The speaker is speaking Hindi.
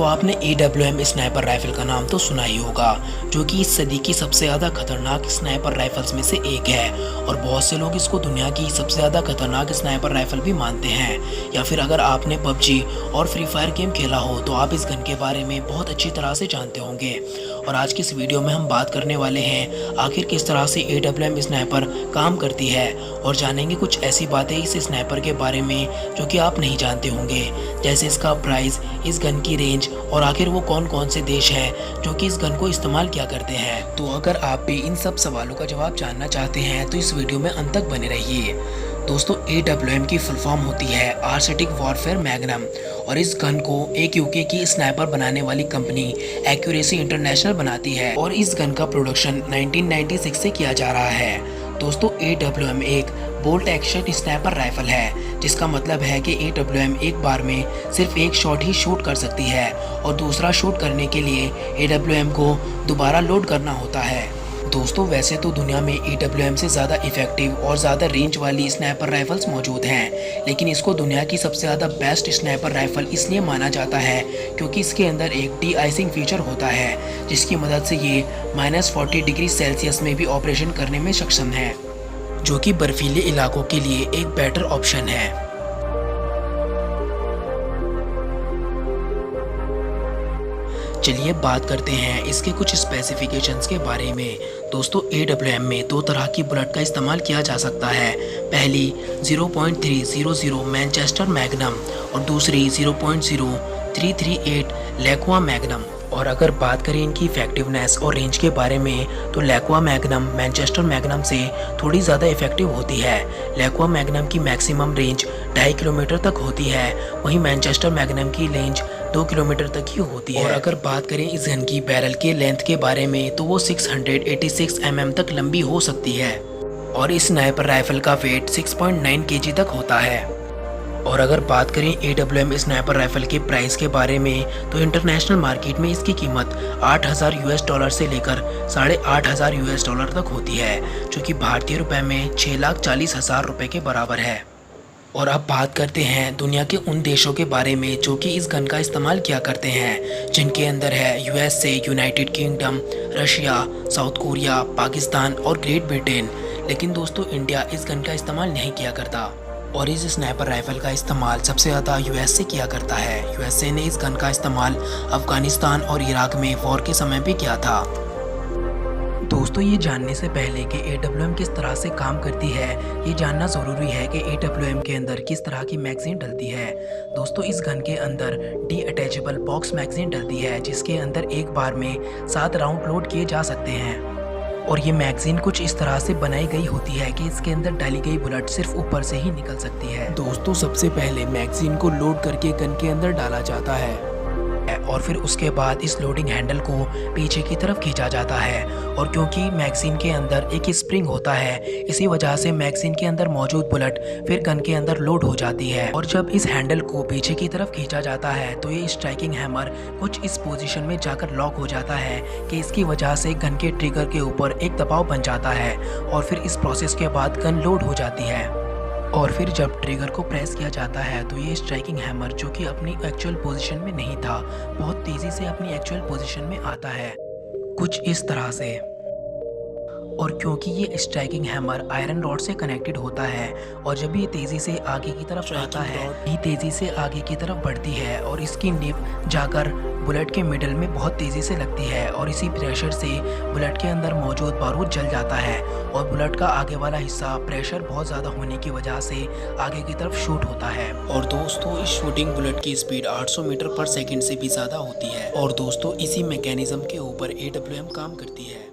दोस्तों आपने AWM स्नाइपर राइफल का नाम तो सुना ही होगा, जो कि इस सदी की सबसे ज़्यादा खतरनाक स्नाइपर राइफल्स में से एक है और बहुत से लोग इसको दुनिया की सबसे ज़्यादा खतरनाक स्नाइपर राइफल भी मानते हैं। या फिर अगर आपने PUBG और फ्री फायर गेम खेला हो तो आप इस गन के बारे में बहुत अच्छी तरह से जानते होंगे। और आज की इस वीडियो में हम बात करने वाले हैं आखिर किस तरह से AWM स्नाइपर काम करती है और जानेंगे कुछ ऐसी बातें इस स्नाइपर के बारे में जो कि आप नहीं जानते होंगे, जैसे इसका प्राइस, इस गन की रेंज और आखिर वो कौन कौन से देश हैं जो कि इस गन को इस्तेमाल किया करते हैं। तो अगर आप भी इन सब सवालों का जवाब जानना चाहते हैं तो इस वीडियो में अंत तक बने रहिए। दोस्तों AWM की फुल फॉर्म होती है आर्सेटिक वॉरफेयर मैग्नम और इस गन को एक यूके की स्नाइपर बनाने वाली कंपनी एक्यूरेसी इंटरनेशनल बनाती है और इस गन का प्रोडक्शन 1996 से किया जा रहा है। दोस्तों AWM एक बोल्ट एक्शन स्नाइपर राइफल है, जिसका मतलब है कि AWM एक बार में सिर्फ एक शॉट ही शूट कर सकती है और दूसरा शूट करने के लिए AWM को दोबारा लोड करना होता है। दोस्तों वैसे तो दुनिया में AWM से ज़्यादा इफेक्टिव और ज़्यादा रेंज वाली स्नाइपर राइफल्स मौजूद हैं, लेकिन इसको दुनिया की सबसे ज़्यादा बेस्ट स्नाइपर राइफल इसलिए माना जाता है क्योंकि इसके अंदर एक डी आइसिंग फीचर होता है, जिसकी मदद से ये -40 डिग्री सेल्सियस में भी ऑपरेशन करने में सक्षम है, जो कि बर्फीले इलाकों के लिए एक बेटर ऑप्शन है। चलिए बात करते हैं इसके कुछ स्पेसिफिकेशंस के बारे में। दोस्तों AWM में दो तरह की बुलेट का इस्तेमाल किया जा सकता है। पहली 0.300 मैनचेस्टर मैग्नम और दूसरी 0.0338 लैक्वा मैग्नम। और अगर बात करें इनकी इफेक्टिवनेस और रेंज के बारे में तो लैक्वा मैग्नम मैनचेस्टर मैग्नम से थोड़ी ज़्यादा इफेक्टिव होती है। लैक्वा मैग्नम की मैक्सिमम रेंज 2.5 किलोमीटर तक होती है, वहीं मैनचेस्टर मैग्नम की रेंज 2 किलोमीटर तक ही होती है। और अगर बात करें इस गन की बैरल के लेंथ के बारे में तो वो 686 mm तक लंबी हो सकती है और इस स्नाइपर राइफल का वेट 6.9 kg तक होता है। और अगर बात करें AWM स्नाइपर राइफल के प्राइस के बारे में तो इंटरनेशनल मार्केट में इसकी कीमत $8,000 से लेकर $8,500 तक होती है, जो कि भारतीय रुपए में 6,40,000 रुपये के बराबर है। और अब बात करते हैं दुनिया के उन देशों के बारे में जो कि इस गन का इस्तेमाल किया करते हैं, जिनके अंदर है USA, United kingdom, Russia, south Korea, Pakistan और ग्रेट ब्रिटेन। लेकिन दोस्तों इंडिया इस गन का इस्तेमाल नहीं किया करता और इस स्नाइपर राइफल का इस्तेमाल सबसे ज़्यादा US से किया करता है। USA ने इस गन का इस्तेमाल अफगानिस्तान और इराक में वॉर के समय भी किया था। दोस्तों ये जानने से पहले कि AWM किस तरह से काम करती है, ये जानना ज़रूरी है कि AWM के अंदर किस तरह की मैगज़ीन डलती है। दोस्तों इस गन के अंदर डी अटैचेबल बॉक्स मैगज़ीन डलती है, जिसके अंदर एक बार में 7 राउंड लोड किए जा सकते हैं। और ये मैगज़ीन कुछ इस तरह से बनाई गई होती है कि इसके अंदर डाली गई बुलेट सिर्फ ऊपर से ही निकल सकती है। दोस्तों सबसे पहले मैगज़ीन को लोड करके गन के अंदर डाला जाता है और फिर उसके बाद इस लोडिंग हैंडल को पीछे की तरफ खींचा जाता है। और क्योंकि मैगज़ीन के अंदर एक स्प्रिंग होता है, इसी वजह से मैगज़ीन के अंदर मौजूद बुलेट फिर गन के अंदर लोड हो जाती है। और जब इस हैंडल को पीछे की तरफ खींचा जाता है तो ये स्ट्राइकिंग हैमर कुछ इस पोजीशन में जाकर लॉक हो जाता है कि इसकी वजह से गन के ट्रिगर के ऊपर एक दबाव बन जाता है और फिर इस प्रोसेस के बाद गन लोड हो जाती है। और फिर जब ट्रिगर को प्रेस किया जाता है तो ये स्ट्राइकिंग हैमर, जो कि अपनी एक्चुअल पोजीशन में नहीं था, बहुत तेज़ी से अपनी एक्चुअल पोजीशन में आता है, कुछ इस तरह से। और क्योंकि ये स्ट्राइकिंग हैमर आयरन रॉड से कनेक्टेड होता है और जब ये तेज़ी से आगे की तरफ आता है, ये तेज़ी से आगे की तरफ बढ़ती है और इसकी निब जाकर बुलेट के मिडल में बहुत तेज़ी से लगती है और इसी प्रेशर से बुलेट के अंदर मौजूद बारूद जल जाता है और बुलेट का आगे वाला हिस्सा प्रेशर बहुत ज़्यादा होने की वजह से आगे की तरफ शूट होता है। और दोस्तों इस शूटिंग बुलेट की स्पीड 800 मीटर पर सेकंड से भी ज़्यादा होती है। और दोस्तों इसी मैकेनिज्म के ऊपर AWM काम करती है।